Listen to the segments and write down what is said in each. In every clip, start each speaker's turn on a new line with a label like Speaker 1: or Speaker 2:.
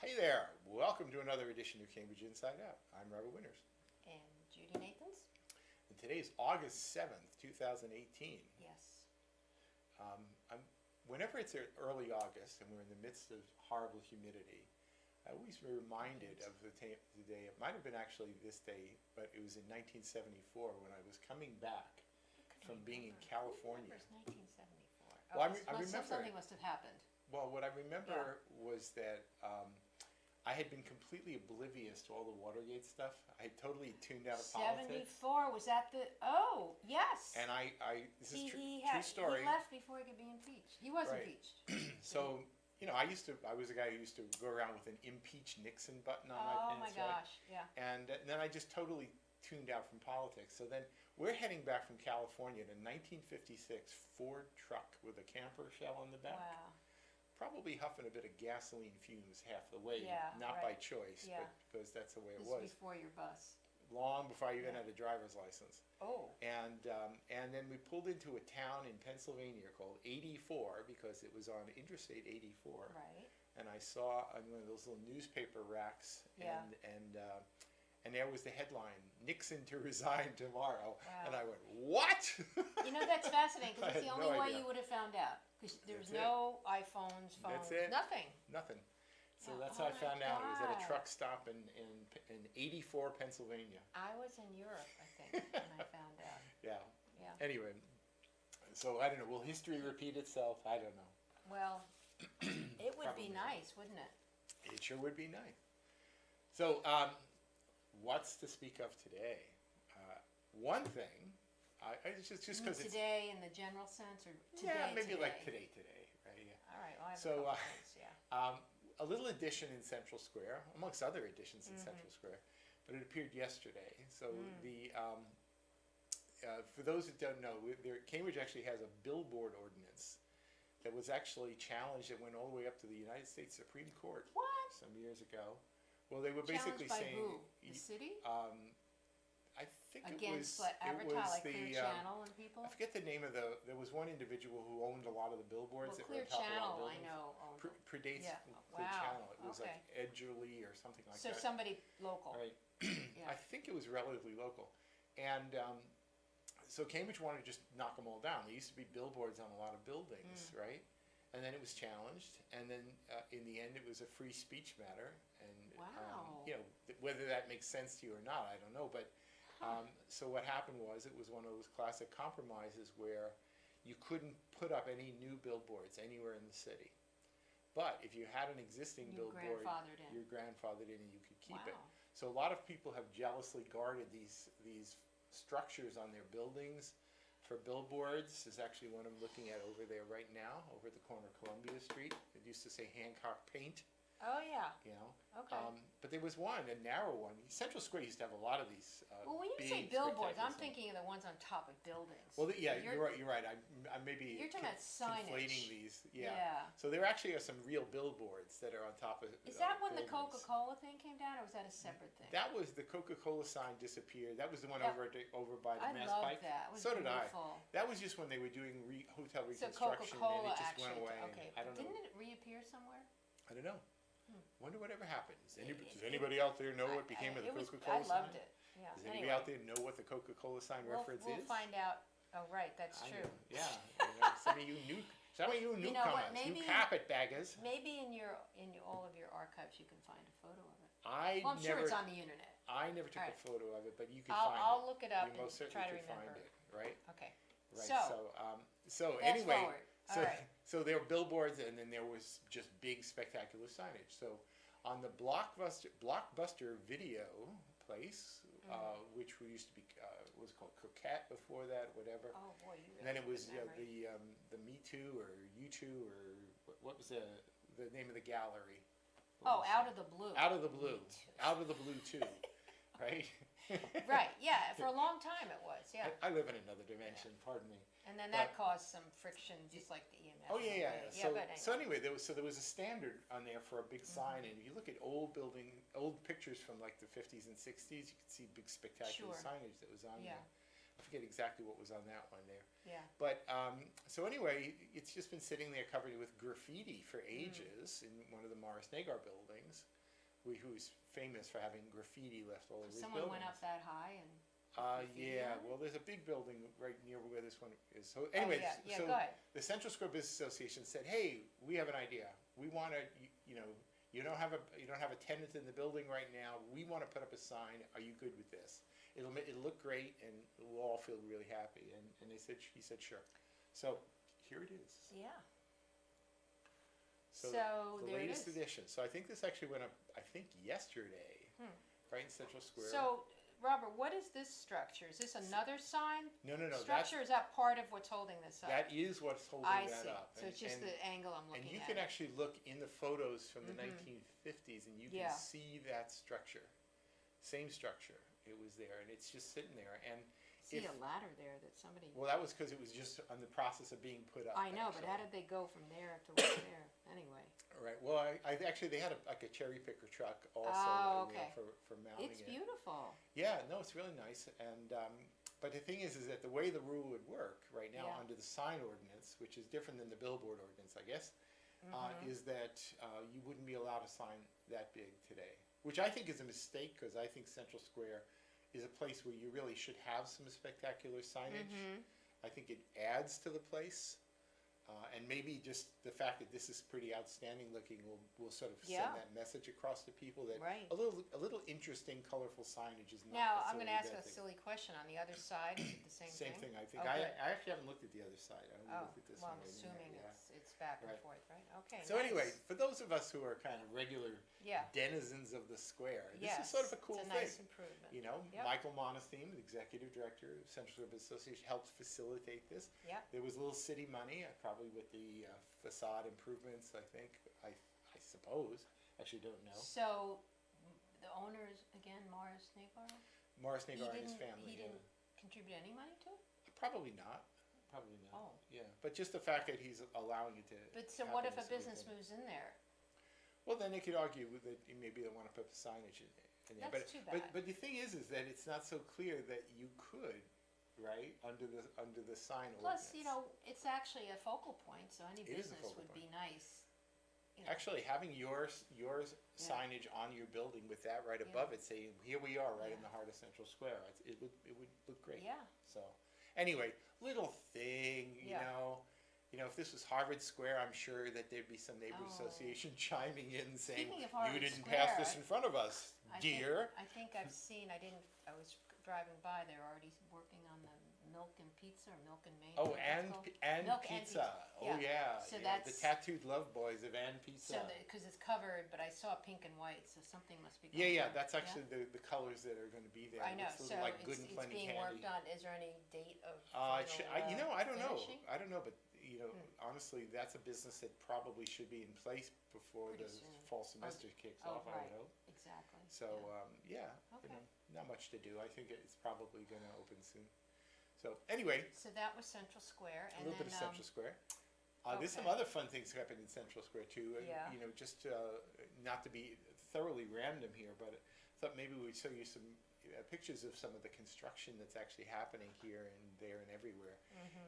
Speaker 1: Hey there, welcome to another edition of Cambridge Inside Out. I'm Robert Winters.
Speaker 2: And Judy Nathans?
Speaker 1: And today is August 7th, 2018.
Speaker 2: Yes.
Speaker 1: Whenever it's early August and we're in the midst of horrible humidity, I always am reminded of the day. It might have been actually this day, but it was in 1974 when I was coming back from being in California.
Speaker 2: It was 1974.
Speaker 1: Well, I remember
Speaker 2: something must have happened.
Speaker 1: Well, what I remember was that I had been completely oblivious to all the Watergate stuff. I had totally tuned out of politics.
Speaker 2: 74, was that the, oh, yes.
Speaker 1: And this is true story.
Speaker 2: He left before he could be impeached. He was
Speaker 1: Right.
Speaker 2: impeached.
Speaker 1: So, I was a guy who used to go around with an impeach Nixon button on my pants.
Speaker 2: Oh my gosh, yeah.
Speaker 1: And then I just totally tuned out from politics. So then we're heading back from California in a 1956 Ford truck with a camper shell in the back.
Speaker 2: Wow.
Speaker 1: Probably huffing a bit of gasoline fumes half the way,
Speaker 2: Yeah,
Speaker 1: not
Speaker 2: right.
Speaker 1: by choice,
Speaker 2: Yeah.
Speaker 1: but because that's the way it
Speaker 2: This
Speaker 1: was.
Speaker 2: was before your bus.
Speaker 1: Long before I even
Speaker 2: Yeah.
Speaker 1: had a driver's license.
Speaker 2: Oh.
Speaker 1: And then we pulled into a town in Pennsylvania called 84 because it was on Interstate 84.
Speaker 2: Right.
Speaker 1: And I saw on one of those little newspaper racks,
Speaker 2: Yeah.
Speaker 1: and there was the headline, "Nixon to resign tomorrow."
Speaker 2: Wow.
Speaker 1: And I went, "What?"
Speaker 2: You know, that's fascinating because
Speaker 1: I
Speaker 2: it's the
Speaker 1: had
Speaker 2: only
Speaker 1: no
Speaker 2: way
Speaker 1: idea.
Speaker 2: you would have found out. Because there was
Speaker 1: That's it.
Speaker 2: no iPhones, phones,
Speaker 1: That's it.
Speaker 2: nothing.
Speaker 1: Nothing. So
Speaker 2: Yeah.
Speaker 1: that's
Speaker 2: Oh
Speaker 1: how I
Speaker 2: my
Speaker 1: found out. It was at a
Speaker 2: God.
Speaker 1: truck stop in 84, Pennsylvania.
Speaker 2: I was in Europe, I think, when I found out.
Speaker 1: Yeah.
Speaker 2: Yeah.
Speaker 1: Anyway, so I don't know. Will history repeat itself? I don't know.
Speaker 2: Well, it would
Speaker 1: Probably
Speaker 2: be nice, wouldn't it?
Speaker 1: It sure would be nice. So, what's to speak of today? One thing, it's just because it's
Speaker 2: today in the general sense, or today?
Speaker 1: maybe like today, right? Yeah.
Speaker 2: All right. Well, I have
Speaker 1: So,
Speaker 2: a couple things, yeah.
Speaker 1: A little addition in Central Square, amongst other additions in
Speaker 2: Mm-hmm.
Speaker 1: Central Square, but it appeared yesterday. So
Speaker 2: Mm.
Speaker 1: for those that don't know, Cambridge actually has a billboard ordinance that was actually challenged. It went all the way up to the United States Supreme Court
Speaker 2: What?
Speaker 1: some years ago. Well, they were
Speaker 2: Challenged
Speaker 1: basically
Speaker 2: by
Speaker 1: saying,
Speaker 2: who? The city?
Speaker 1: I think
Speaker 2: Against
Speaker 1: it
Speaker 2: what?
Speaker 1: was
Speaker 2: Advertise like
Speaker 1: the
Speaker 2: Clear Channel and people?
Speaker 1: I forget the name of there was one individual who owned a lot of the billboards
Speaker 2: Well,
Speaker 1: that
Speaker 2: Clear
Speaker 1: were on top of
Speaker 2: Channel,
Speaker 1: all
Speaker 2: I
Speaker 1: buildings.
Speaker 2: know. owned them.
Speaker 1: Predates
Speaker 2: Yeah.
Speaker 1: Clear
Speaker 2: Wow.
Speaker 1: Channel. It was
Speaker 2: Okay.
Speaker 1: like Edgerly or something like
Speaker 2: So
Speaker 1: that.
Speaker 2: somebody local.
Speaker 1: Right.
Speaker 2: Yeah.
Speaker 1: I think it was relatively local. And so Cambridge wanted to just knock them all down. There used to be billboards on a lot of buildings, right? And then it was challenged. And then in the end, it was a free speech matter. And,
Speaker 2: Wow.
Speaker 1: whether that makes sense to you or not, I don't know. But so what happened was it was one of those classic compromises where you couldn't put up any new billboards anywhere in the city. But if you had an existing billboard,
Speaker 2: grandfathered in.
Speaker 1: you're grandfathered in and you could keep it.
Speaker 2: Wow.
Speaker 1: So a lot of people have jealously guarded these structures on their buildings for billboards. There's actually one I'm looking at over there right now, over at the corner of Columbia Street. It used to say Hancock Paint,
Speaker 2: Oh, yeah. Okay.
Speaker 1: But there was one, a narrow one. Central Square used to have a lot of these.
Speaker 2: Well, when you
Speaker 1: big,
Speaker 2: say billboards, I'm
Speaker 1: spectacular
Speaker 2: thinking of the ones on top of buildings.
Speaker 1: Well, yeah, you're right. You're right. I maybe
Speaker 2: You're talking about signage.
Speaker 1: conflating these. Yeah.
Speaker 2: Yeah.
Speaker 1: So there actually are some real billboards that are on top of.
Speaker 2: Is that when the
Speaker 1: buildings.
Speaker 2: Coca-Cola thing came down, or was that a separate thing?
Speaker 1: That was the Coca-Cola sign disappeared. That was the one
Speaker 2: That-
Speaker 1: over by the
Speaker 2: I
Speaker 1: Mass
Speaker 2: loved
Speaker 1: Pike.
Speaker 2: that. It was
Speaker 1: So did I.
Speaker 2: beautiful.
Speaker 1: That was just when they were doing hotel
Speaker 2: So
Speaker 1: reconstruction,
Speaker 2: Coca-Cola
Speaker 1: and it just
Speaker 2: actually,
Speaker 1: went away.
Speaker 2: okay.
Speaker 1: I don't know.
Speaker 2: Didn't it reappear somewhere?
Speaker 1: I don't know. Wonder whatever happened. Does anybody out there know what became of the Coca-Cola sign?
Speaker 2: I loved it. Yeah.
Speaker 1: Does
Speaker 2: Anyway,
Speaker 1: anybody out there know what the Coca-Cola sign reference
Speaker 2: we'll
Speaker 1: is?
Speaker 2: find out. Oh, right. That's
Speaker 1: I
Speaker 2: true.
Speaker 1: know. Yeah. Some of you newcomers,
Speaker 2: You know what, maybe-
Speaker 1: you carpetbaggers.
Speaker 2: Maybe in all of your archives you can find a photo of it.
Speaker 1: I
Speaker 2: Well, I'm sure
Speaker 1: never,
Speaker 2: it's on the internet.
Speaker 1: I never took
Speaker 2: All
Speaker 1: a
Speaker 2: right.
Speaker 1: photo of it, but you can
Speaker 2: I'll-
Speaker 1: find it.
Speaker 2: I'll look it up
Speaker 1: You most
Speaker 2: and
Speaker 1: certainly
Speaker 2: try to
Speaker 1: can find
Speaker 2: remember.
Speaker 1: it, right?
Speaker 2: Okay.
Speaker 1: Right.
Speaker 2: So,
Speaker 1: So
Speaker 2: fast
Speaker 1: anyway,
Speaker 2: forward. All
Speaker 1: so
Speaker 2: right.
Speaker 1: so there were billboards, and then there was just big, spectacular signage. So on the Blockbuster video place, which we used to be was called Coquette before that, whatever.
Speaker 2: oh boy, you
Speaker 1: And then it
Speaker 2: really
Speaker 1: was
Speaker 2: have a good memory.
Speaker 1: the Me Too or You Too or what was the name of the gallery?
Speaker 2: Oh, Out of the Blue.
Speaker 1: Out of the Blue.
Speaker 2: Me Too.
Speaker 1: Out of the Blue too, right?
Speaker 2: Right. Yeah. For a long time it was. Yeah.
Speaker 1: I live in another dimension. Pardon me.
Speaker 2: And then that
Speaker 1: but-
Speaker 2: caused some friction, just like the EMF.
Speaker 1: Oh yeah, yeah.
Speaker 2: Yeah,
Speaker 1: So,
Speaker 2: but anyway.
Speaker 1: so anyway, there was a standard on there for a big sign, and if you look at old pictures from like the 50s and 60s, you can see big spectacular
Speaker 2: Sure.
Speaker 1: signage that was on
Speaker 2: Yeah.
Speaker 1: there. I forget exactly what was on that one there.
Speaker 2: Yeah.
Speaker 1: But so anyway, it's just been sitting there covered with graffiti for ages in one of the Morris Nagar buildings. who's famous for having graffiti left all over his
Speaker 2: Someone
Speaker 1: buildings.
Speaker 2: went up that high and. graffiti
Speaker 1: Yeah,
Speaker 2: on it?
Speaker 1: well, there's a big building right near where this one is. So
Speaker 2: Oh,
Speaker 1: anyways,
Speaker 2: yeah,
Speaker 1: so
Speaker 2: go ahead.
Speaker 1: the Central Square Business Association said, "Hey, we have an idea. We want to, you don't have a tenant in the building right now. We want to put up a sign. It'll look great, and we'll all feel really happy." And he said, "Sure." So here it is.
Speaker 2: Yeah.
Speaker 1: So
Speaker 2: So
Speaker 1: the
Speaker 2: there it
Speaker 1: latest
Speaker 2: is.
Speaker 1: edition. So I think this actually went up, I think yesterday, right in Central Square.
Speaker 2: So, Robert, what is this structure? Is this another sign?
Speaker 1: No.
Speaker 2: Structure, is that part of what's holding this up?
Speaker 1: That is what's holding
Speaker 2: I
Speaker 1: that
Speaker 2: see.
Speaker 1: up.
Speaker 2: So it's just the angle I'm looking
Speaker 1: And you
Speaker 2: at.
Speaker 1: can actually look in the photos from the 1950s, and you can
Speaker 2: Yeah.
Speaker 1: see that structure. Same structure. It was there, and it's just sitting there. And
Speaker 2: See a ladder there that somebody.
Speaker 1: well, that was because it was just on the process of being put up.
Speaker 2: I know, but how did they go from there to right there? Anyway,
Speaker 1: Right. Well, I actually they had like a cherry picker truck also
Speaker 2: Oh, okay.
Speaker 1: for mounting
Speaker 2: it's
Speaker 1: it.
Speaker 2: beautiful.
Speaker 1: Yeah, no, it's really nice. And but the thing is that the way the rule would work right now
Speaker 2: Yeah.
Speaker 1: under the sign ordinance, which is different than the billboard ordinance, I guess, is that you wouldn't be allowed a sign that big today, which I think is a mistake because I think Central Square is a place where you really should have some spectacular signage. I think it adds to the place. And maybe just the fact that this is pretty outstanding looking will sort of
Speaker 2: Yeah.
Speaker 1: send that message across to people that
Speaker 2: Right.
Speaker 1: a little interesting, colorful signage is not.
Speaker 2: Now I'm going to
Speaker 1: necessarily
Speaker 2: ask
Speaker 1: bad
Speaker 2: a
Speaker 1: thing.
Speaker 2: silly question. On the other side, is it the same
Speaker 1: Same thing, I think.
Speaker 2: Oh,
Speaker 1: I
Speaker 2: good.
Speaker 1: actually haven't looked at the other side. I only
Speaker 2: Oh,
Speaker 1: looked at this
Speaker 2: well,
Speaker 1: one.
Speaker 2: I'm
Speaker 1: right in there,
Speaker 2: assuming
Speaker 1: yeah.
Speaker 2: it's back and
Speaker 1: Right.
Speaker 2: forth, right? Okay.
Speaker 1: So
Speaker 2: nice.
Speaker 1: anyway, for those of us who are kind of regular
Speaker 2: Yeah.
Speaker 1: denizens of the square, this
Speaker 2: Yes.
Speaker 1: is sort of a cool
Speaker 2: it's a
Speaker 1: thing.
Speaker 2: nice improvement.
Speaker 1: You know,
Speaker 2: Yep.
Speaker 1: Michael Monatheme, the executive director of Central Square Business Association, helped facilitate this.
Speaker 2: Yep.
Speaker 1: There was a little city money, probably with the facade improvements, I think. I suppose. Actually, don't know.
Speaker 2: So the owner is again Morris Nagar.
Speaker 1: Morris Nagar and his
Speaker 2: He
Speaker 1: family.
Speaker 2: didn't contribute any money to it.
Speaker 1: Probably not. Probably not.
Speaker 2: Oh.
Speaker 1: Yeah, but just the fact that he's allowing it to.
Speaker 2: But so what if
Speaker 1: happen
Speaker 2: a
Speaker 1: is good
Speaker 2: business
Speaker 1: thing.
Speaker 2: moves in there?
Speaker 1: Well, then they could argue that maybe they want to put the signage in there.
Speaker 2: That's too bad.
Speaker 1: But the thing is that it's not so clear that you could, right, under the sign
Speaker 2: Plus,
Speaker 1: ordinance.
Speaker 2: it's actually a focal point, so any
Speaker 1: It is a
Speaker 2: business
Speaker 1: focal
Speaker 2: would be
Speaker 1: point.
Speaker 2: nice.
Speaker 1: Actually, having your signage on your building with that right above it, saying, "Here we are, right in
Speaker 2: Yeah.
Speaker 1: the heart of Central Square," it would look great.
Speaker 2: Yeah.
Speaker 1: So, anyway, little thing, you know, if this was Harvard Square, I'm sure that there'd be some neighborhood
Speaker 2: Oh.
Speaker 1: association chiming in saying,
Speaker 2: Speaking of
Speaker 1: "You
Speaker 2: Harvard
Speaker 1: didn't pass this
Speaker 2: Square,
Speaker 1: in front of us, dear."
Speaker 2: I think I've seen. I was driving by. They're already working on the milk and pizza or milk and Maine.
Speaker 1: Oh,
Speaker 2: what
Speaker 1: and
Speaker 2: it's called.
Speaker 1: and
Speaker 2: Milk and
Speaker 1: pizza.
Speaker 2: pizza.
Speaker 1: Oh yeah,
Speaker 2: So
Speaker 1: the
Speaker 2: that's-
Speaker 1: tattooed love boys of and pizza.
Speaker 2: So because it's covered, but I saw pink and white, so something must be.
Speaker 1: Yeah,
Speaker 2: going
Speaker 1: yeah,
Speaker 2: on.
Speaker 1: that's actually the colors that are going to be there.
Speaker 2: I know.
Speaker 1: It's a
Speaker 2: So
Speaker 1: little like good
Speaker 2: it's
Speaker 1: and plenty
Speaker 2: being
Speaker 1: candy.
Speaker 2: worked on. Is there any date of?
Speaker 1: I
Speaker 2: final,
Speaker 1: I don't know.
Speaker 2: finishing?
Speaker 1: I don't know, but honestly, that's a business that probably should be in place before
Speaker 2: Pretty
Speaker 1: the
Speaker 2: soon.
Speaker 1: fall semester kicks
Speaker 2: Oh,
Speaker 1: off. I
Speaker 2: right.
Speaker 1: would hope.
Speaker 2: Exactly.
Speaker 1: So
Speaker 2: yeah.
Speaker 1: you
Speaker 2: Okay.
Speaker 1: know, not much to do. I think it's probably going to open soon. So anyway,
Speaker 2: So that was Central Square,
Speaker 1: a
Speaker 2: and
Speaker 1: little
Speaker 2: then
Speaker 1: bit of Central Square. There's some
Speaker 2: okay.
Speaker 1: other fun things happening in Central Square too. And,
Speaker 2: Yeah.
Speaker 1: you know, just not to be thoroughly random here, but I thought maybe we'd show you some pictures of some of the construction that's actually happening here and there and everywhere.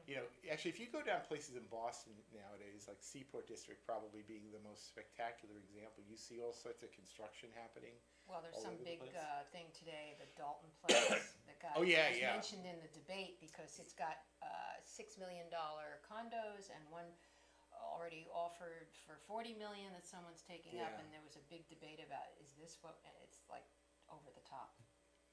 Speaker 1: You know, actually, if you go down places in Boston nowadays, like Seaport District probably being the most spectacular example, you see all sorts of construction happening.
Speaker 2: well, there's
Speaker 1: all
Speaker 2: some
Speaker 1: over the
Speaker 2: big
Speaker 1: place.
Speaker 2: thing today, the Dalton Place that got
Speaker 1: Oh, yeah,
Speaker 2: was
Speaker 1: yeah.
Speaker 2: mentioned in the debate because it's got $6 million condos and one already offered for $40 million that someone's taking up,
Speaker 1: Yeah.
Speaker 2: and there was a big debate about is this what? And it's like over the top.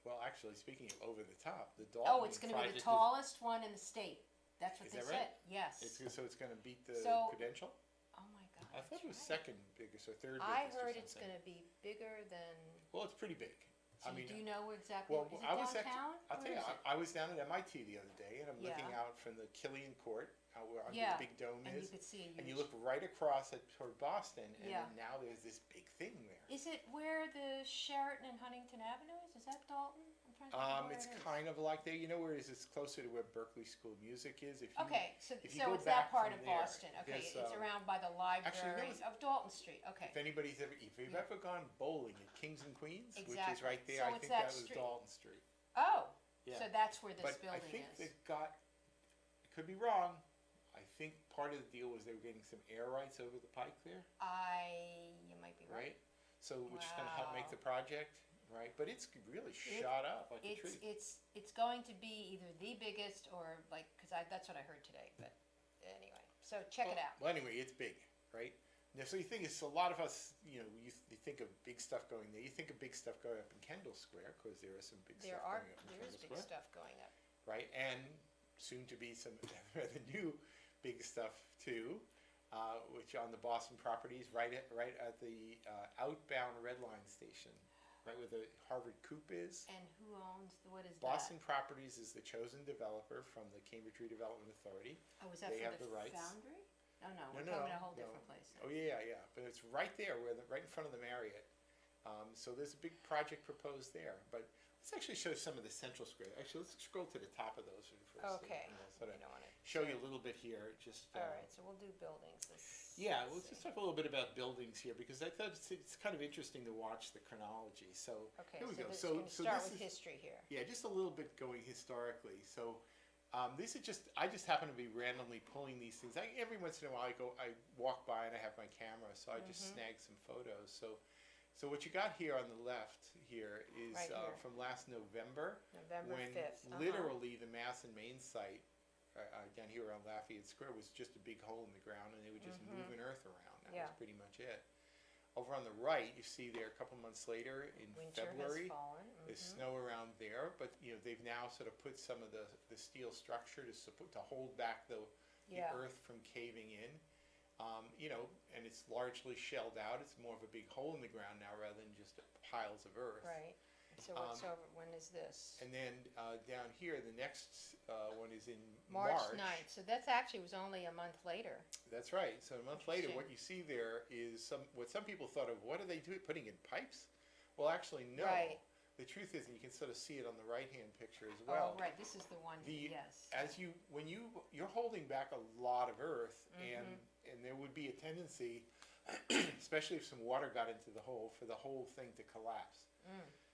Speaker 1: Well, actually, speaking of over the top, the
Speaker 2: Oh,
Speaker 1: Dalton
Speaker 2: it's going to be the
Speaker 1: project
Speaker 2: tallest one in the state. That's what
Speaker 1: Is
Speaker 2: they
Speaker 1: that
Speaker 2: said.
Speaker 1: right?
Speaker 2: Yes.
Speaker 1: so it's going to beat the
Speaker 2: So-
Speaker 1: Prudential?
Speaker 2: Oh my God.
Speaker 1: I thought it was
Speaker 2: that's
Speaker 1: second biggest or third
Speaker 2: right. I
Speaker 1: biggest or
Speaker 2: heard it's
Speaker 1: something.
Speaker 2: going to be bigger than.
Speaker 1: Well, it's pretty big.
Speaker 2: So
Speaker 1: I mean,
Speaker 2: do you know exactly?
Speaker 1: well,
Speaker 2: Is it
Speaker 1: I was
Speaker 2: downtown?
Speaker 1: I'll
Speaker 2: Or
Speaker 1: tell you,
Speaker 2: is it?
Speaker 1: I was down at MIT the other day, and I'm looking
Speaker 2: Yeah.
Speaker 1: out from the Killian Court, out where
Speaker 2: Yeah,
Speaker 1: the big dome
Speaker 2: and you
Speaker 1: is,
Speaker 2: could see a huge.
Speaker 1: and you look right across toward Boston, and
Speaker 2: Yeah.
Speaker 1: then now there's this big thing there.
Speaker 2: Is it where the Sheraton and Huntington Avenue is? Is that Dalton? I'm trying to think where
Speaker 1: It's
Speaker 2: it is.
Speaker 1: kind of like there. You know where it is? It's closer to where Berkeley School of Music is. If you,
Speaker 2: Okay, so
Speaker 1: if you go
Speaker 2: it's that
Speaker 1: back
Speaker 2: part
Speaker 1: from
Speaker 2: of
Speaker 1: there,
Speaker 2: Boston. Okay,
Speaker 1: there's,
Speaker 2: it's around by the library
Speaker 1: there's-
Speaker 2: of Dalton Street. Okay.
Speaker 1: If anybody's ever, if you've
Speaker 2: Yeah.
Speaker 1: ever gone bowling at Kings and Queens, which is
Speaker 2: Exactly.
Speaker 1: right there,
Speaker 2: So
Speaker 1: I
Speaker 2: it's
Speaker 1: think
Speaker 2: that
Speaker 1: that was
Speaker 2: street.
Speaker 1: Dalton Street.
Speaker 2: Oh,
Speaker 1: Yeah.
Speaker 2: so that's where this
Speaker 1: But I
Speaker 2: building
Speaker 1: think
Speaker 2: is.
Speaker 1: they've got, I could be wrong, I think part of the deal was they were getting some air rights over the pike there,
Speaker 2: You might be right.
Speaker 1: right? so which is gonna help make
Speaker 2: Wow.
Speaker 1: the project, right? But it's really shot up like a tree.
Speaker 2: It's going to be either the biggest or like, that's what I heard today, but anyway, so check it out.
Speaker 1: Well, anyway, it's big, right? Now, so you think it's a lot of us, you think of big stuff going there. You think of big stuff going up in Kendall Square, because there is some big stuff going up in
Speaker 2: There is
Speaker 1: Kendall
Speaker 2: big
Speaker 1: Square,
Speaker 2: stuff going up.
Speaker 1: right? And soon to be some rather new big stuff too, which on the Boston properties, right at the outbound Red Line station, right where the Harvard Coop is.
Speaker 2: And who owns, what is that?
Speaker 1: Boston Properties is the chosen developer from the Cambridge Redevelopment Authority.
Speaker 2: Oh, is that
Speaker 1: They
Speaker 2: for
Speaker 1: have
Speaker 2: the
Speaker 1: the rights.
Speaker 2: Foundry? Oh, no, we're
Speaker 1: No,
Speaker 2: talking a whole
Speaker 1: no.
Speaker 2: different place.
Speaker 1: Oh yeah, but it's right there, right in front of the Marriott. So there's a big project proposed there. But let's actually show some of the Central Square. Actually, let's scroll to the top of those first.
Speaker 2: Okay.
Speaker 1: And we'll sort of
Speaker 2: You don't wanna-
Speaker 1: show you a little bit here. Just
Speaker 2: All right, so we'll do buildings.
Speaker 1: yeah, let's just talk a little bit about buildings here, because it's kind of interesting to watch the chronology. So
Speaker 2: Okay,
Speaker 1: here we go.
Speaker 2: so we're gonna start
Speaker 1: this
Speaker 2: with
Speaker 1: is-
Speaker 2: history here.
Speaker 1: Yeah, just a little bit going historically. So these are I just happen to be randomly pulling these things. Every once in a while I walk by and I have my camera, so I just snag some photos. So what you got here on the left here is
Speaker 2: Right here.
Speaker 1: from last November,
Speaker 2: November
Speaker 1: when
Speaker 2: 5th.
Speaker 1: literally the Mass and Main site down here around Lafayette Square was just a big hole in the ground, and they were just moving earth around. That
Speaker 2: Yeah.
Speaker 1: was pretty much it. Over on the right, you see there a couple months later in
Speaker 2: Winter
Speaker 1: February.
Speaker 2: has fallen.
Speaker 1: There's snow around there, but they've now sort of put some of the steel structure to hold back the
Speaker 2: Yeah.
Speaker 1: earth from caving in. And it's largely shelled out. It's more of a big hole in the ground now rather than just piles of earth.
Speaker 2: Right. So what's over, when is this?
Speaker 1: And then down here, the next one is in
Speaker 2: March
Speaker 1: March.
Speaker 2: 9th, so that's actually was only a month later.
Speaker 1: That's right. So a month later,
Speaker 2: Interesting.
Speaker 1: what you see there is what some people thought of. What are they doing? Putting in pipes? Well, actually, no.
Speaker 2: Right.
Speaker 1: The truth is, and you can sort of see it on the right-hand picture as well.
Speaker 2: Oh, right, this is the one, yes.
Speaker 1: When you're holding back a lot of earth, and there would be a tendency, especially if some water got into the hole, for the whole thing to collapse.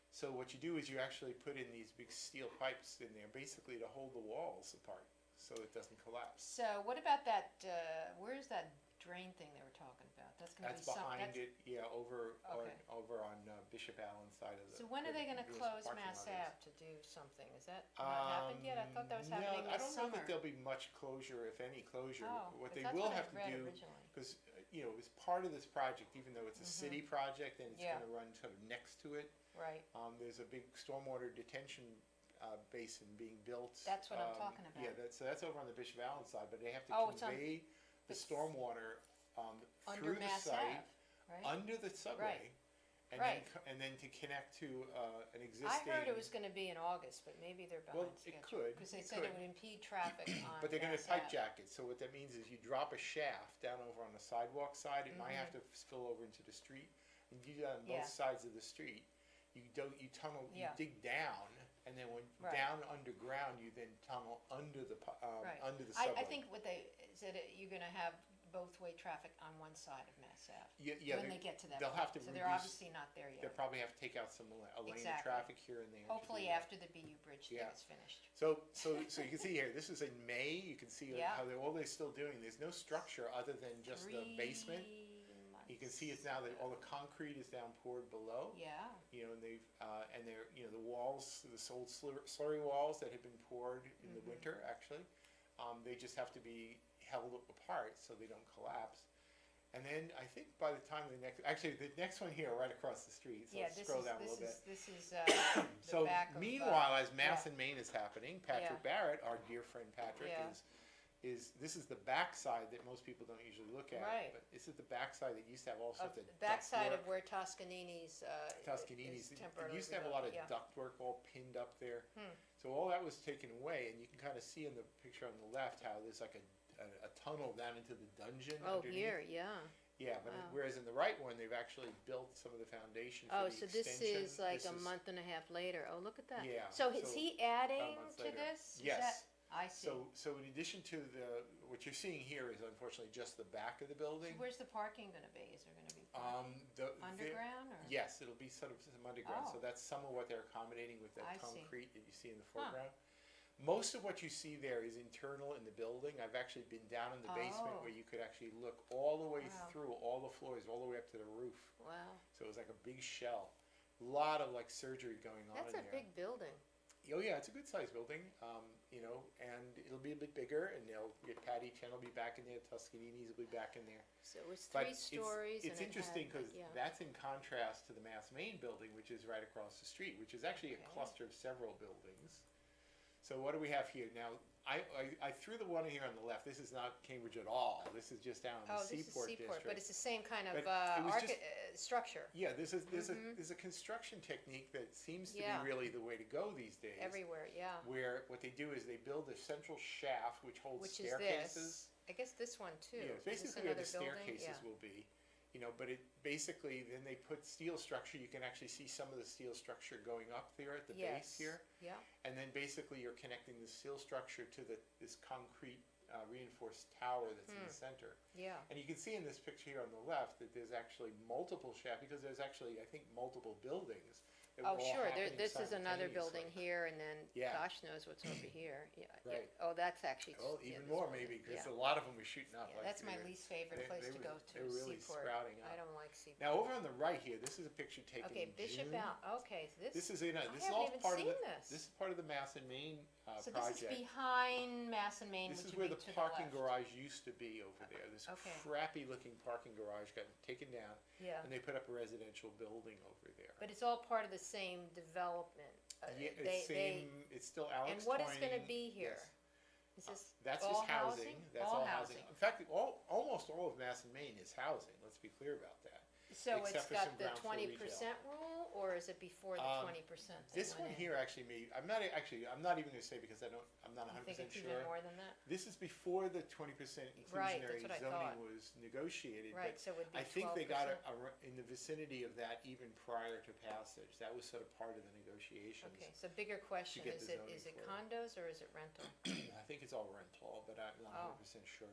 Speaker 1: So what you do is you actually put in these big steel pipes in there, basically to hold the walls apart, so it doesn't collapse.
Speaker 2: So what about that, where's that drain thing they were talking about? That's gonna be
Speaker 1: That's
Speaker 2: something.
Speaker 1: behind it, yeah, over
Speaker 2: Okay.
Speaker 1: on Bishop Allen side of the.
Speaker 2: So when are they gonna
Speaker 1: where the
Speaker 2: close
Speaker 1: parking
Speaker 2: Mass
Speaker 1: lot is.
Speaker 2: Ave to do something? Is that not happened yet? I thought that was happening
Speaker 1: No, I
Speaker 2: this
Speaker 1: don't know
Speaker 2: summer.
Speaker 1: that there'll be much closure, if any closure.
Speaker 2: Oh,
Speaker 1: What
Speaker 2: 'cause
Speaker 1: they
Speaker 2: that's
Speaker 1: will
Speaker 2: what I
Speaker 1: have to
Speaker 2: read
Speaker 1: do,
Speaker 2: originally.
Speaker 1: because as part of this project, even though it's a city project and it's
Speaker 2: Yeah.
Speaker 1: going to run sort of next to it,
Speaker 2: Right,
Speaker 1: there's a big stormwater detention basin being built.
Speaker 2: That's what I'm talking about.
Speaker 1: Yeah, that's over on the Bishop Allen side, but they have to
Speaker 2: Oh, it's on-
Speaker 1: convey the
Speaker 2: it's
Speaker 1: stormwater
Speaker 2: under
Speaker 1: through the
Speaker 2: Mass
Speaker 1: site,
Speaker 2: Ave, right?
Speaker 1: under the subway, and
Speaker 2: Right.
Speaker 1: then to connect to an existing.
Speaker 2: I heard it was gonna be in August, but maybe they're
Speaker 1: Well,
Speaker 2: behind
Speaker 1: it
Speaker 2: schedule.
Speaker 1: could,
Speaker 2: Because they
Speaker 1: it
Speaker 2: said it
Speaker 1: could.
Speaker 2: would impede traffic on
Speaker 1: But they're going to
Speaker 2: Mass
Speaker 1: pipe
Speaker 2: Ave.
Speaker 1: jack it, so what that means is you drop a shaft down over on the sidewalk side, it might have to spill over into the street, and you do that on
Speaker 2: Yeah.
Speaker 1: both sides of the street. You tunnel, you
Speaker 2: Yeah.
Speaker 1: dig down, and then when
Speaker 2: Right.
Speaker 1: down underground, you then tunnel under the
Speaker 2: Right.
Speaker 1: under the subway.
Speaker 2: I think what they said, you're gonna have both-way traffic on one side of Mass Ave.
Speaker 1: Yeah,
Speaker 2: When they get to that
Speaker 1: they'll
Speaker 2: point.
Speaker 1: have to
Speaker 2: So they're
Speaker 1: reduce-
Speaker 2: obviously not there
Speaker 1: They'll
Speaker 2: yet.
Speaker 1: probably have to take out a lane of
Speaker 2: Exactly.
Speaker 1: traffic here and there. to do
Speaker 2: Hopefully
Speaker 1: that.
Speaker 2: after the BU Bridge thing
Speaker 1: Yeah.
Speaker 2: is finished.
Speaker 1: So you can see here, this is in May, you can see
Speaker 2: Yeah.
Speaker 1: how all they're still doing, there's no structure other than just the basement.
Speaker 2: 3
Speaker 1: You can see it's
Speaker 2: months.
Speaker 1: now that all the concrete is down poured below.
Speaker 2: Yeah,
Speaker 1: And they've and they're the walls, the old slurry walls that had been poured in the winter actually, they just have to be held apart so they don't collapse. And then I think by the time the next one here right across the street. So
Speaker 2: yeah,
Speaker 1: let's scroll down a
Speaker 2: this
Speaker 1: little bit.
Speaker 2: is, this is, the
Speaker 1: So
Speaker 2: back of,
Speaker 1: meanwhile, as Mass
Speaker 2: yeah.
Speaker 1: and Main is happening, Patrick
Speaker 2: Yeah.
Speaker 1: Barrett, our dear friend Patrick,
Speaker 2: Yeah.
Speaker 1: this is the backside that most people don't usually look at.
Speaker 2: Right.
Speaker 1: But this is the backside that used to have all
Speaker 2: of
Speaker 1: sorts
Speaker 2: the
Speaker 1: of
Speaker 2: backside
Speaker 1: ductwork.
Speaker 2: of where Toscanini's,
Speaker 1: Toscanini's.
Speaker 2: is
Speaker 1: It
Speaker 2: temporarily
Speaker 1: used to have a lot of
Speaker 2: rebuilt,
Speaker 1: ductwork all pinned up there. So all that was taken away, and you can kind of see in the picture on the left how there's like a tunnel down into the dungeon.
Speaker 2: Oh,
Speaker 1: underneath.
Speaker 2: here, yeah.
Speaker 1: Yeah, but
Speaker 2: Wow.
Speaker 1: whereas in the right one, they've actually built some of the foundation for
Speaker 2: Oh,
Speaker 1: the
Speaker 2: so this
Speaker 1: extension.
Speaker 2: is like
Speaker 1: This
Speaker 2: a month and a half later. Oh, look at that.
Speaker 1: Yeah,
Speaker 2: So is
Speaker 1: so
Speaker 2: he adding
Speaker 1: months
Speaker 2: to
Speaker 1: later.
Speaker 2: this? Is
Speaker 1: Yes.
Speaker 2: that- I see.
Speaker 1: So in addition to what you're seeing here is unfortunately just the back of the
Speaker 2: So
Speaker 1: building.
Speaker 2: where's the parking gonna be? Is there gonna be parking
Speaker 1: The
Speaker 2: underground or?
Speaker 1: Yes, it'll be sort of some underground. So
Speaker 2: Oh.
Speaker 1: that's some of what they're accommodating with that
Speaker 2: I see.
Speaker 1: concrete that you see in the foreground. Most of what you see there is internal in the building. I've actually been down in the basement
Speaker 2: Oh.
Speaker 1: where you could actually look all the way
Speaker 2: Wow.
Speaker 1: through all the floors, all the way up to the roof.
Speaker 2: Wow.
Speaker 1: So it was like a big shell. A lot of like surgery going on
Speaker 2: That's
Speaker 1: in
Speaker 2: a
Speaker 1: there.
Speaker 2: big building.
Speaker 1: Oh yeah, it's a good sized building, you know, and it'll be a bit bigger, and they'll get Patty Chen will be back in there, Tuscaninis will be back in there.
Speaker 2: So it was
Speaker 1: But
Speaker 2: 3 stories.
Speaker 1: It's
Speaker 2: and it
Speaker 1: interesting
Speaker 2: had,
Speaker 1: because
Speaker 2: like, yeah.
Speaker 1: that's in contrast to the Mass Main building, which is right across the street, which is actually a
Speaker 2: Okay.
Speaker 1: cluster of several buildings. So what do we have here now? I threw the one here on the left. This is not Cambridge at all. This is just down in
Speaker 2: Oh,
Speaker 1: the
Speaker 2: this is
Speaker 1: Seaport
Speaker 2: Seaport,
Speaker 1: district.
Speaker 2: but it's the same kind of
Speaker 1: But it was just-
Speaker 2: structure
Speaker 1: Yeah, there's a construction technique that seems to
Speaker 2: Yeah.
Speaker 1: be really the way to go these days.
Speaker 2: everywhere. Yeah.
Speaker 1: Where what they do is they build a central shaft which holds
Speaker 2: Which is
Speaker 1: staircases.
Speaker 2: this. I guess this one too.
Speaker 1: Yeah, it's
Speaker 2: Is this
Speaker 1: basically where the
Speaker 2: another building?
Speaker 1: staircases
Speaker 2: Yeah.
Speaker 1: will be. You know, but it basically then they put steel structure. You can actually see some of the steel structure going up there at the base here,
Speaker 2: Yeah.
Speaker 1: and then basically you're connecting the steel structure to this concrete reinforced tower that's in the center.
Speaker 2: Yeah.
Speaker 1: And you can see in this picture here on the left that there's actually multiple shafts because there's actually I think multiple buildings. That
Speaker 2: Oh,
Speaker 1: were all
Speaker 2: sure.
Speaker 1: happening
Speaker 2: This is another
Speaker 1: simultaneously.
Speaker 2: building here, and then
Speaker 1: Yeah.
Speaker 2: gosh knows what's over here. Yeah.
Speaker 1: Right.
Speaker 2: Yeah. Oh, that's actually.
Speaker 1: Well,
Speaker 2: yeah,
Speaker 1: even
Speaker 2: this
Speaker 1: more
Speaker 2: building.
Speaker 1: maybe because
Speaker 2: Yeah.
Speaker 1: a lot of them were shooting up.
Speaker 2: Yeah,
Speaker 1: like
Speaker 2: that's my
Speaker 1: they're-
Speaker 2: least favorite place to go to.
Speaker 1: They were really
Speaker 2: Seaport.
Speaker 1: sprouting up.
Speaker 2: I don't like Seaport.
Speaker 1: Now over on the right here, this is a picture taken
Speaker 2: Okay,
Speaker 1: in
Speaker 2: Bishop
Speaker 1: June.
Speaker 2: Out. Okay, so
Speaker 1: This is in a,
Speaker 2: I
Speaker 1: this is
Speaker 2: haven't
Speaker 1: all
Speaker 2: even
Speaker 1: part of the
Speaker 2: seen this.
Speaker 1: this is part of the Mass and Main
Speaker 2: So
Speaker 1: project.
Speaker 2: this is behind Mass and Main,
Speaker 1: This
Speaker 2: which
Speaker 1: is
Speaker 2: would
Speaker 1: where
Speaker 2: be
Speaker 1: the
Speaker 2: to
Speaker 1: parking
Speaker 2: the left.
Speaker 1: garage used to be over there. This
Speaker 2: Okay.
Speaker 1: crappy looking parking garage got taken down,
Speaker 2: Yeah.
Speaker 1: and they put up a residential building over there.
Speaker 2: But it's all part of the same development.
Speaker 1: Yeah, it's same. It's still Alex.
Speaker 2: And what is going to
Speaker 1: Twining.
Speaker 2: be here?
Speaker 1: Yes.
Speaker 2: Is this
Speaker 1: That's
Speaker 2: all
Speaker 1: just housing. That's all housing. In fact, almost all of Mass and Main is housing. Let's be clear about that.
Speaker 2: So
Speaker 1: except
Speaker 2: it's
Speaker 1: for
Speaker 2: got
Speaker 1: some
Speaker 2: the
Speaker 1: ground floor
Speaker 2: 20% rule, or is it before the 20%?
Speaker 1: This one here actually may. I'm not even going to say because I'm not
Speaker 2: I
Speaker 1: 100%
Speaker 2: think it's
Speaker 1: sure.
Speaker 2: even more than that.
Speaker 1: This is before the 20%
Speaker 2: Right,
Speaker 1: inclusionary
Speaker 2: that's what I
Speaker 1: zoning
Speaker 2: thought.
Speaker 1: was negotiated.
Speaker 2: Right,
Speaker 1: But
Speaker 2: so it would be
Speaker 1: I think they got
Speaker 2: 12%.
Speaker 1: in the vicinity of that even prior to passage. That was sort of part of the negotiations.
Speaker 2: Okay, so bigger question,
Speaker 1: get
Speaker 2: is
Speaker 1: the
Speaker 2: it
Speaker 1: zoning for it.
Speaker 2: condos or is it rental?
Speaker 1: I think it's all rental, but I'm not
Speaker 2: Oh.
Speaker 1: 100% sure.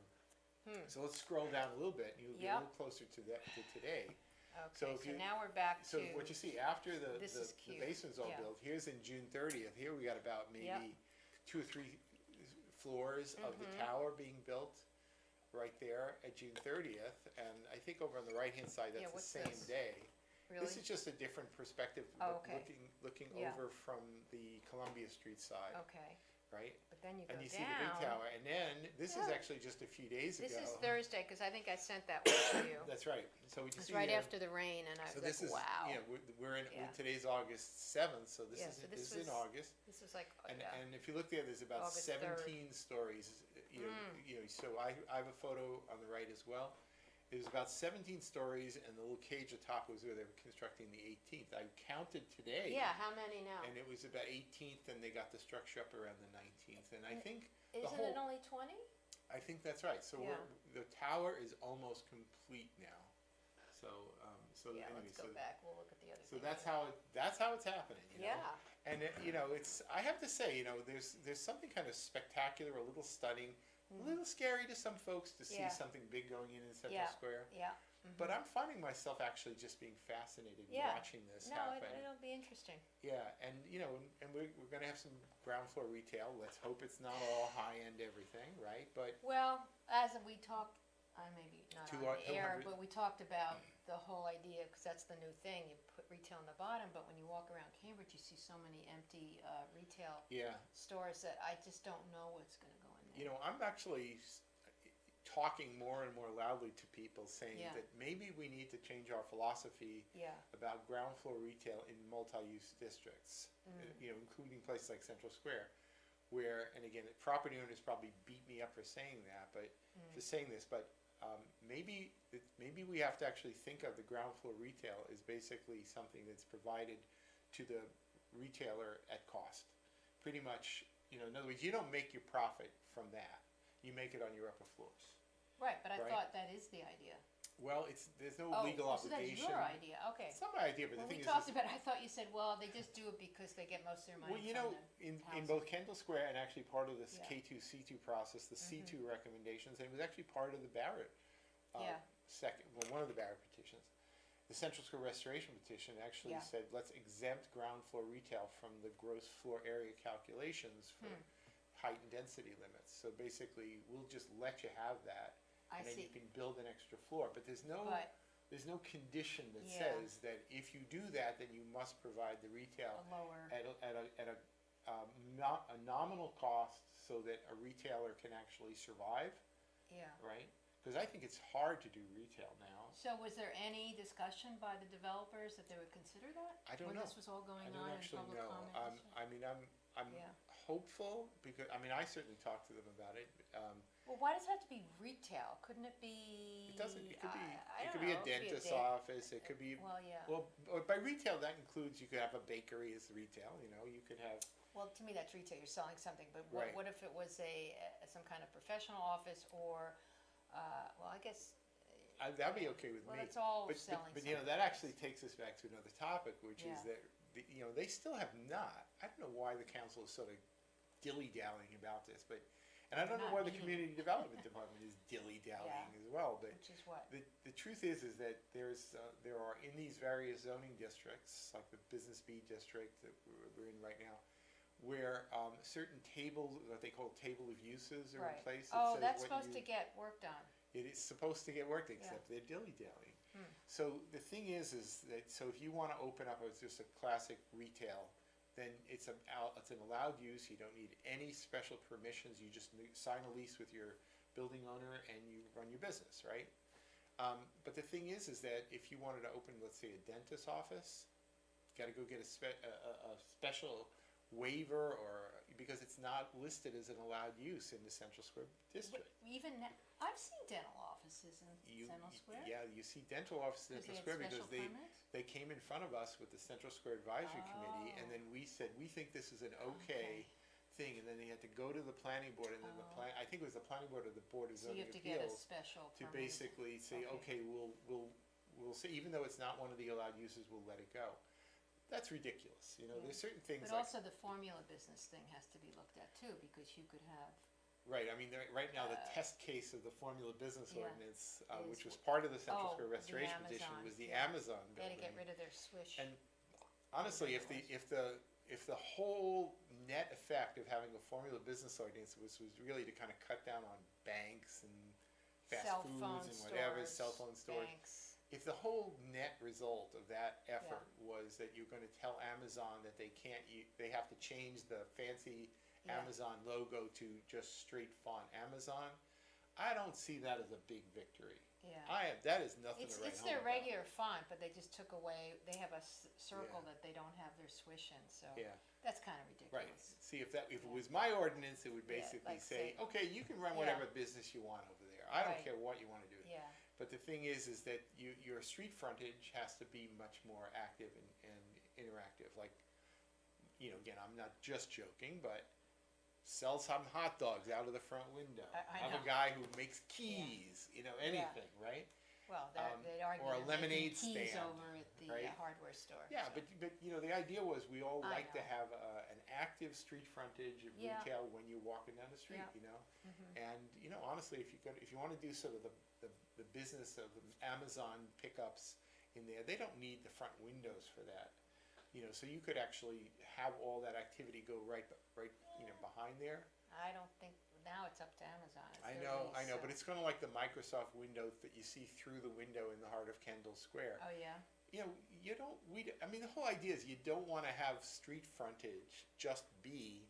Speaker 1: So let's scroll down a little bit, and you'll get a
Speaker 2: Yep.
Speaker 1: little closer to that to today.
Speaker 2: Okay,
Speaker 1: if
Speaker 2: so
Speaker 1: you-
Speaker 2: now we're back
Speaker 1: So
Speaker 2: to,
Speaker 1: what you see after
Speaker 2: This is
Speaker 1: the
Speaker 2: cute.
Speaker 1: basement's all
Speaker 2: Yeah.
Speaker 1: built, here's in June 30th. Here we got about maybe
Speaker 2: Yep.
Speaker 1: 2 or 3 floors of
Speaker 2: Mm-hmm.
Speaker 1: the tower being built right there at June 30th, and I think over on the right-hand side,
Speaker 2: Yeah,
Speaker 1: that's the
Speaker 2: what's
Speaker 1: same
Speaker 2: this?
Speaker 1: day.
Speaker 2: really?
Speaker 1: This is just a different perspective,
Speaker 2: Oh, okay.
Speaker 1: looking
Speaker 2: Yeah.
Speaker 1: over from the Columbia Street side,
Speaker 2: Okay,
Speaker 1: right?
Speaker 2: but then you go
Speaker 1: And you see the big
Speaker 2: down.
Speaker 1: tower, and then this is
Speaker 2: Yeah.
Speaker 1: actually just a few days
Speaker 2: This
Speaker 1: ago.
Speaker 2: is Thursday, because I think I sent that one to you.
Speaker 1: That's right. So we can
Speaker 2: It's
Speaker 1: see
Speaker 2: right
Speaker 1: here-
Speaker 2: after the rain, and I
Speaker 1: So
Speaker 2: was
Speaker 1: this
Speaker 2: like,
Speaker 1: is,
Speaker 2: wow.
Speaker 1: you know, we're in,
Speaker 2: Yeah.
Speaker 1: today's August 7th, so this
Speaker 2: Yeah,
Speaker 1: is,
Speaker 2: so
Speaker 1: this
Speaker 2: this
Speaker 1: is in
Speaker 2: was
Speaker 1: August.
Speaker 2: This was like,
Speaker 1: And,
Speaker 2: yeah.
Speaker 1: and if you look there, there's about
Speaker 2: August 3rd.
Speaker 1: 17 stories, you know, so I have a photo on the right as well. There's about 17 stories, and the little cage atop was where they were constructing the 18th. I counted today.
Speaker 2: Yeah, how many now?
Speaker 1: And it was about 18th, and they got the structure up around the 19th. And I think
Speaker 2: Isn't
Speaker 1: whole-
Speaker 2: it only 20?
Speaker 1: I think that's right. So
Speaker 2: Yeah.
Speaker 1: the tower is almost complete now. So
Speaker 2: Yeah,
Speaker 1: anyway,
Speaker 2: let's go back, we'll look at the other
Speaker 1: so
Speaker 2: thing.
Speaker 1: that's how it's happening. You know?
Speaker 2: Yeah,
Speaker 1: And you know, I have to say, you know, there's something kind of spectacular, a little stunning, a little scary to some folks to see
Speaker 2: Yeah.
Speaker 1: something big going in Central
Speaker 2: Yeah.
Speaker 1: Square.
Speaker 2: yeah.
Speaker 1: But I'm finding myself actually just being fascinated
Speaker 2: Yeah.
Speaker 1: watching this
Speaker 2: No,
Speaker 1: happen.
Speaker 2: it'll be interesting.
Speaker 1: Yeah, and you know, and we're going to have some ground floor retail. Let's hope it's not all high end everything, right? But
Speaker 2: Well, as we talked, maybe not
Speaker 1: Two
Speaker 2: on
Speaker 1: or-
Speaker 2: the air,
Speaker 1: 200.
Speaker 2: but we talked about the whole idea, because that's the new thing, you put retail on the bottom, but when you walk around Cambridge, you see so many empty retail
Speaker 1: yeah,
Speaker 2: stores that I just don't know what's gonna go in there.
Speaker 1: you know, I'm actually talking more and more loudly to people saying
Speaker 2: Yeah.
Speaker 1: that maybe we need to change our philosophy
Speaker 2: Yeah,
Speaker 1: about ground floor retail in multi-use districts, you know, including places like Central Square, where, and again, property owners probably beat me up for saying that, but for saying this, but maybe we have to actually think of the ground floor retail as basically something that's provided to the retailer at cost. Pretty much, you know, in other words, you don't make your profit from that. You make it on your upper floors.
Speaker 2: right, but I
Speaker 1: Right.
Speaker 2: thought that is the idea.
Speaker 1: Well, there's no
Speaker 2: Oh,
Speaker 1: legal
Speaker 2: so that's
Speaker 1: obligation.
Speaker 2: your idea, okay.
Speaker 1: It's not my idea, but
Speaker 2: When
Speaker 1: the
Speaker 2: we
Speaker 1: thing
Speaker 2: talked
Speaker 1: is,
Speaker 2: about it, I thought you said, well, they just do it because they get most of their money
Speaker 1: well, you
Speaker 2: from
Speaker 1: know,
Speaker 2: the
Speaker 1: in
Speaker 2: housing.
Speaker 1: both Kendall Square and actually part of this
Speaker 2: Yeah.
Speaker 1: K2, C2 process, the C2 recommendations, and it was actually part of the Barrett
Speaker 2: Yeah.
Speaker 1: one of the Barrett petitions. The Central Square Restoration petition actually
Speaker 2: Yeah.
Speaker 1: said, let's exempt ground floor retail from the gross floor area calculations for height and density limits. So basically, we'll just let you have that,
Speaker 2: I
Speaker 1: and then you
Speaker 2: see,
Speaker 1: can build an extra floor. But there's no condition that
Speaker 2: Yeah.
Speaker 1: says that if you do that, then you must provide the retail
Speaker 2: a lower,
Speaker 1: at a nominal cost so that a retailer can actually survive,
Speaker 2: yeah.
Speaker 1: right? Because I think it's hard to do retail now.
Speaker 2: So was there any discussion by the developers that they would consider that?
Speaker 1: I don't know.
Speaker 2: When this was all going
Speaker 1: I
Speaker 2: on
Speaker 1: don't
Speaker 2: in
Speaker 1: actually
Speaker 2: public
Speaker 1: know.
Speaker 2: comment? and stuff?
Speaker 1: I mean, I'm
Speaker 2: Yeah.
Speaker 1: hopeful because I certainly talked to them about it.
Speaker 2: Well, why does it have to be retail? Couldn't it be?
Speaker 1: It doesn't. It could be.
Speaker 2: I
Speaker 1: It
Speaker 2: don't
Speaker 1: could be
Speaker 2: know.
Speaker 1: a
Speaker 2: It could be
Speaker 1: dentist's office. It could be.
Speaker 2: Well, yeah.
Speaker 1: Well, by retail that includes you could have a bakery as retail. You know, you could have.
Speaker 2: Well, to me, that's retail. You're selling something. But
Speaker 1: Right.
Speaker 2: what if it was some kind of professional office or, well, I guess.
Speaker 1: That'd be okay with
Speaker 2: Well,
Speaker 1: me.
Speaker 2: that's all
Speaker 1: But
Speaker 2: selling.
Speaker 1: you know that
Speaker 2: something.
Speaker 1: actually takes us back to another topic, which
Speaker 2: Yeah.
Speaker 1: is that they still have not. I don't know why the council is sort of dilly-dallying about this, and I don't know
Speaker 2: Not
Speaker 1: why the
Speaker 2: meeting.
Speaker 1: community development department is dilly-dallying as well. But
Speaker 2: Which is what?
Speaker 1: the truth is that there are in these various zoning districts, like the Business B district that we're in right now, where certain tables, what they call table of uses, are in
Speaker 2: Right.
Speaker 1: place. That
Speaker 2: Oh,
Speaker 1: says
Speaker 2: that's
Speaker 1: what
Speaker 2: supposed
Speaker 1: you-
Speaker 2: to get worked on.
Speaker 1: It is supposed to get worked, except they're dilly-dallying. So the thing is that so if you want to open up as just a classic retail, then it's an allowed use. You don't need any special permissions. You just sign a lease with your building owner and you run your business, right? But the thing is that if you wanted to open, let's say, a dentist's office, you got to go get a special waiver because it's not listed as an allowed use in the Central Square district.
Speaker 2: I've seen dental offices in Central Square.
Speaker 1: Yeah, you see dental offices in
Speaker 2: Because they
Speaker 1: Central
Speaker 2: had
Speaker 1: Square because
Speaker 2: special permits?
Speaker 1: they came in front of us with the Central Square Advisory Committee, and then we said, we think this is an okay thing, and then they had to go to the planning board, and then I think it was the planning board or the Board of
Speaker 2: So you
Speaker 1: Zoning
Speaker 2: have to get a
Speaker 1: Appeals
Speaker 2: special
Speaker 1: to
Speaker 2: permit.
Speaker 1: basically say, okay, we'll say, even though it's not one of the allowed uses, we'll let it go. That's ridiculous, there's certain things
Speaker 2: But
Speaker 1: like.
Speaker 2: also the formula business thing has to be looked at too, because you could have,
Speaker 1: Right, I mean, right now, the test case of the formula business
Speaker 2: Yeah.
Speaker 1: ordinance,
Speaker 2: Is
Speaker 1: which was part of the Central
Speaker 2: oh,
Speaker 1: Square
Speaker 2: the
Speaker 1: Restoration Petition,
Speaker 2: Amazon,
Speaker 1: was the
Speaker 2: yeah.
Speaker 1: Amazon
Speaker 2: they had
Speaker 1: building.
Speaker 2: to get rid of their swish.
Speaker 1: And honestly, if the whole net effect of having a formula business ordinance was really to kind of cut down on banks and fast
Speaker 2: Cell
Speaker 1: foods
Speaker 2: phone
Speaker 1: and whatever,
Speaker 2: stores,
Speaker 1: cell phone stores.
Speaker 2: banks.
Speaker 1: If the whole net result of that effort was that you're going to tell Amazon that they have to change the fancy
Speaker 2: Yeah.
Speaker 1: Amazon logo to just straight font Amazon, I don't see that as a big victory.
Speaker 2: Yeah.
Speaker 1: That is nothing to write
Speaker 2: It's
Speaker 1: home
Speaker 2: their
Speaker 1: about.
Speaker 2: regular font, but they just took away, they have a circle
Speaker 1: Yeah.
Speaker 2: that they don't have their swish in, so
Speaker 1: Yeah.
Speaker 2: that's kind of
Speaker 1: Right.
Speaker 2: ridiculous.
Speaker 1: See, if it was my ordinance, it would
Speaker 2: Yeah,
Speaker 1: basically
Speaker 2: like
Speaker 1: say,
Speaker 2: say-
Speaker 1: okay, you can run whatever business you want over there. I don't
Speaker 2: Right.
Speaker 1: care what you want to do.
Speaker 2: Yeah,
Speaker 1: But the thing is that your street frontage has to be much more active and interactive. Like, again, I'm not just joking, but sell some hot dogs out of the front window.
Speaker 2: I
Speaker 1: Have
Speaker 2: know.
Speaker 1: a guy who makes keys, anything, right?
Speaker 2: well, they'd argue
Speaker 1: or a
Speaker 2: they're making
Speaker 1: lemonade
Speaker 2: keys
Speaker 1: stand,
Speaker 2: over at the
Speaker 1: right?
Speaker 2: hardware store.
Speaker 1: Yeah,
Speaker 2: so.
Speaker 1: but the idea was we all
Speaker 2: I
Speaker 1: like to
Speaker 2: know.
Speaker 1: have an active street frontage of
Speaker 2: Yeah.
Speaker 1: retail when you're walking down the street,
Speaker 2: Yeah.
Speaker 1: And honestly, if you want to do sort of the business of Amazon pickups in there, they don't need the front windows for that. So you could actually have all that activity go right behind there.
Speaker 2: I don't think, now it's up to Amazon. It's
Speaker 1: I
Speaker 2: their
Speaker 1: know,
Speaker 2: lease,
Speaker 1: but
Speaker 2: so.
Speaker 1: it's kind of like the Microsoft windows that you see through the window in the heart of Kendall Square.
Speaker 2: Oh, yeah?
Speaker 1: The whole idea is you don't want to have street frontage just be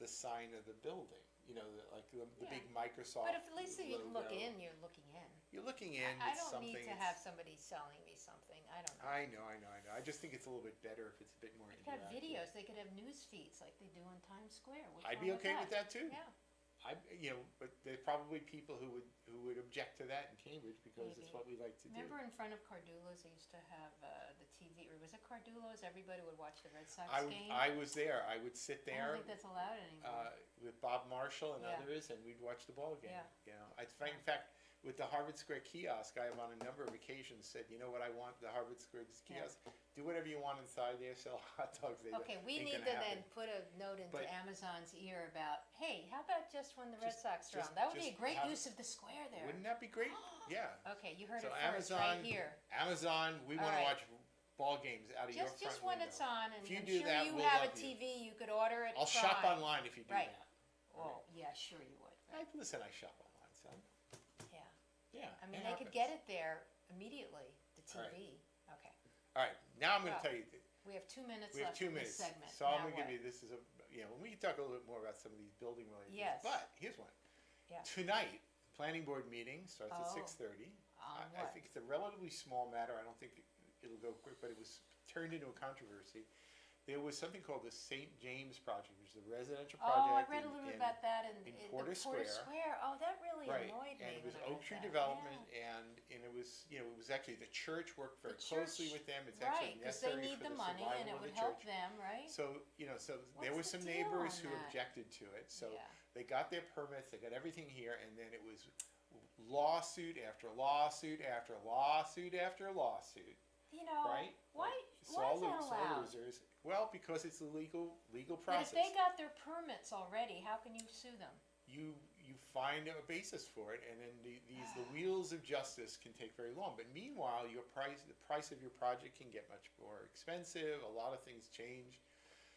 Speaker 1: the sign of the building. The big Microsoft.
Speaker 2: But if at least you look
Speaker 1: logo.
Speaker 2: in, you're looking in.
Speaker 1: You're looking in.
Speaker 2: I
Speaker 1: it's
Speaker 2: don't need
Speaker 1: something,
Speaker 2: to have somebody selling me something, I don't know.
Speaker 1: I know. I just think it's a little bit better if it's a bit more
Speaker 2: They could have
Speaker 1: interactive.
Speaker 2: videos, they could have news feeds like they do in Times Square. What's
Speaker 1: I'd
Speaker 2: wrong
Speaker 1: be okay with that too.
Speaker 2: Yeah,
Speaker 1: But there's probably people who would object to that in Cambridge because it's
Speaker 2: Maybe.
Speaker 1: what we like to do.
Speaker 2: remember in front of Cardullo's, they used to have the TV, or was it Cardullo's? Everybody would watch the Red Sox game.
Speaker 1: I was there. I would sit
Speaker 2: I don't
Speaker 1: there
Speaker 2: think that's allowed anymore.
Speaker 1: with Bob Marshall and
Speaker 2: Yeah.
Speaker 1: others, and we'd watch the ball game.
Speaker 2: Yeah.
Speaker 1: In fact, with the Harvard Square kiosk, I have on a number of occasions said, you know what I want, the Harvard Square kiosk, do whatever you want inside there, sell hot dogs.
Speaker 2: Okay, we
Speaker 1: ain't
Speaker 2: need
Speaker 1: gonna
Speaker 2: to
Speaker 1: happen.
Speaker 2: then put a note into
Speaker 1: But-
Speaker 2: Amazon's ear about, hey, how about just when the Red
Speaker 1: Just-
Speaker 2: Sox are
Speaker 1: just-
Speaker 2: on? That would be a
Speaker 1: just
Speaker 2: great
Speaker 1: have-
Speaker 2: use of the square there.
Speaker 1: Wouldn't that be great? Yeah.
Speaker 2: Okay, you heard
Speaker 1: So
Speaker 2: it first, right
Speaker 1: Amazon,
Speaker 2: here.
Speaker 1: Amazon, we
Speaker 2: All
Speaker 1: want to
Speaker 2: right.
Speaker 1: watch ball games out of your front
Speaker 2: When
Speaker 1: window.
Speaker 2: it's on, and
Speaker 1: If you
Speaker 2: I'm
Speaker 1: do
Speaker 2: sure
Speaker 1: that,
Speaker 2: you
Speaker 1: we'll
Speaker 2: have a
Speaker 1: love you.
Speaker 2: TV, you could order it.
Speaker 1: I'll shop
Speaker 2: Prime.
Speaker 1: online if you do
Speaker 2: Right.
Speaker 1: that.
Speaker 2: Well, yeah, sure you would, right?
Speaker 1: Listen, I shop online, son.
Speaker 2: Yeah.
Speaker 1: Yeah.
Speaker 2: I mean,
Speaker 1: it
Speaker 2: they could
Speaker 1: happens.
Speaker 2: get it there immediately, the
Speaker 1: All right.
Speaker 2: TV. Okay.
Speaker 1: All right, now I'm going to
Speaker 2: Well,
Speaker 1: tell you.
Speaker 2: We have 2 minutes
Speaker 1: We have
Speaker 2: left
Speaker 1: 2
Speaker 2: in this
Speaker 1: minutes,
Speaker 2: segment.
Speaker 1: so I'm
Speaker 2: Now
Speaker 1: going to give
Speaker 2: what?
Speaker 1: you, this is a, we can talk a little bit more about some of these building related
Speaker 2: Yes.
Speaker 1: things. But here's one.
Speaker 2: Yeah.
Speaker 1: Tonight, planning board meeting starts at
Speaker 2: Oh.
Speaker 1: 6:30.
Speaker 2: On
Speaker 1: I
Speaker 2: what?
Speaker 1: think it's a relatively small matter. I don't think it'll go quick, but it was turned into a controversy. There was something called the St. James Project, which is a residential project.
Speaker 2: Oh, I read a little bit about that in
Speaker 1: in
Speaker 2: the
Speaker 1: Porter
Speaker 2: Porter
Speaker 1: Square.
Speaker 2: Square. Oh, that really
Speaker 1: Right,
Speaker 2: annoyed me
Speaker 1: and it was
Speaker 2: when I read
Speaker 1: Oak Tree
Speaker 2: that.
Speaker 1: Development,
Speaker 2: Yeah.
Speaker 1: and it was, it was actually the church worked very
Speaker 2: The
Speaker 1: closely
Speaker 2: church-
Speaker 1: with them. It's
Speaker 2: Right,
Speaker 1: actually
Speaker 2: because they
Speaker 1: necessary
Speaker 2: need
Speaker 1: for
Speaker 2: the
Speaker 1: the
Speaker 2: money
Speaker 1: survival
Speaker 2: and it
Speaker 1: of
Speaker 2: would
Speaker 1: the
Speaker 2: help
Speaker 1: church.
Speaker 2: them, right?
Speaker 1: So, so there
Speaker 2: What's
Speaker 1: was
Speaker 2: the
Speaker 1: some
Speaker 2: deal
Speaker 1: neighbors
Speaker 2: on
Speaker 1: who
Speaker 2: that?
Speaker 1: objected to it, so
Speaker 2: Yeah.
Speaker 1: they got their permits, they got everything here, and then it was lawsuit after lawsuit after lawsuit after lawsuit,
Speaker 2: You know,
Speaker 1: right?
Speaker 2: why is
Speaker 1: Saw
Speaker 2: that allowed?
Speaker 1: losers. Well, because it's a legal
Speaker 2: But
Speaker 1: process.
Speaker 2: if they got their permits already, how can you sue them?
Speaker 1: you find a basis for it, and then the wheels of justice can take very long. But meanwhile, the price of your project can get much more expensive. A lot of things change.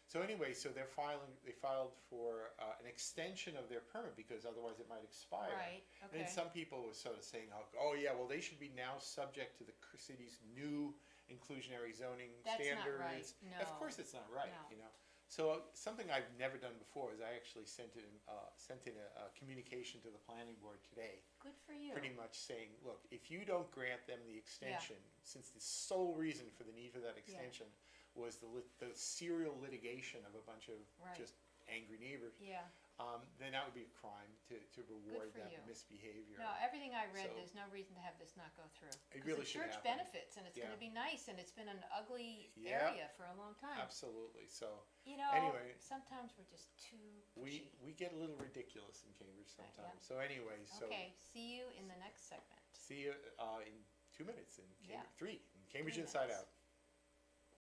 Speaker 1: So anyway, they filed for an extension of their permit because otherwise it might expire.
Speaker 2: Right,
Speaker 1: And
Speaker 2: okay.
Speaker 1: then some people were sort of saying, oh yeah, well they should be now subject to the city's new inclusionary zoning
Speaker 2: That's not
Speaker 1: standards.
Speaker 2: right.
Speaker 1: Of
Speaker 2: No.
Speaker 1: course, it's not right.
Speaker 2: No.
Speaker 1: So something I've never done before is I actually sent in a communication to the planning board today,
Speaker 2: Good for you.
Speaker 1: pretty much saying, look, if you don't grant them the extension, since the sole reason for the need for that extension was the serial litigation of a bunch of
Speaker 2: Right.
Speaker 1: just angry neighbors,
Speaker 2: Yeah.
Speaker 1: then that would be a crime to reward
Speaker 2: for
Speaker 1: that
Speaker 2: you.
Speaker 1: misbehavior.
Speaker 2: No, everything I read,
Speaker 1: So-
Speaker 2: there's no reason to have this not go through.
Speaker 1: It
Speaker 2: 'Cause
Speaker 1: really
Speaker 2: the
Speaker 1: should
Speaker 2: church
Speaker 1: happen.
Speaker 2: benefits, and it's
Speaker 1: Yeah.
Speaker 2: going to be nice, and it's been an ugly
Speaker 1: Yeah.
Speaker 2: area for a long time.
Speaker 1: Absolutely. So
Speaker 2: You know,
Speaker 1: Anyway.
Speaker 2: sometimes we're just too pushy.
Speaker 1: we get a little ridiculous in Cambridge
Speaker 2: yeah.
Speaker 1: sometimes. So anyway,
Speaker 2: Okay, see you in the next segment.
Speaker 1: see you in 2 minutes in
Speaker 2: Yeah.
Speaker 1: Cambridge 3 in Cambridge
Speaker 2: 3
Speaker 1: Inside
Speaker 2: minutes.
Speaker 1: Out.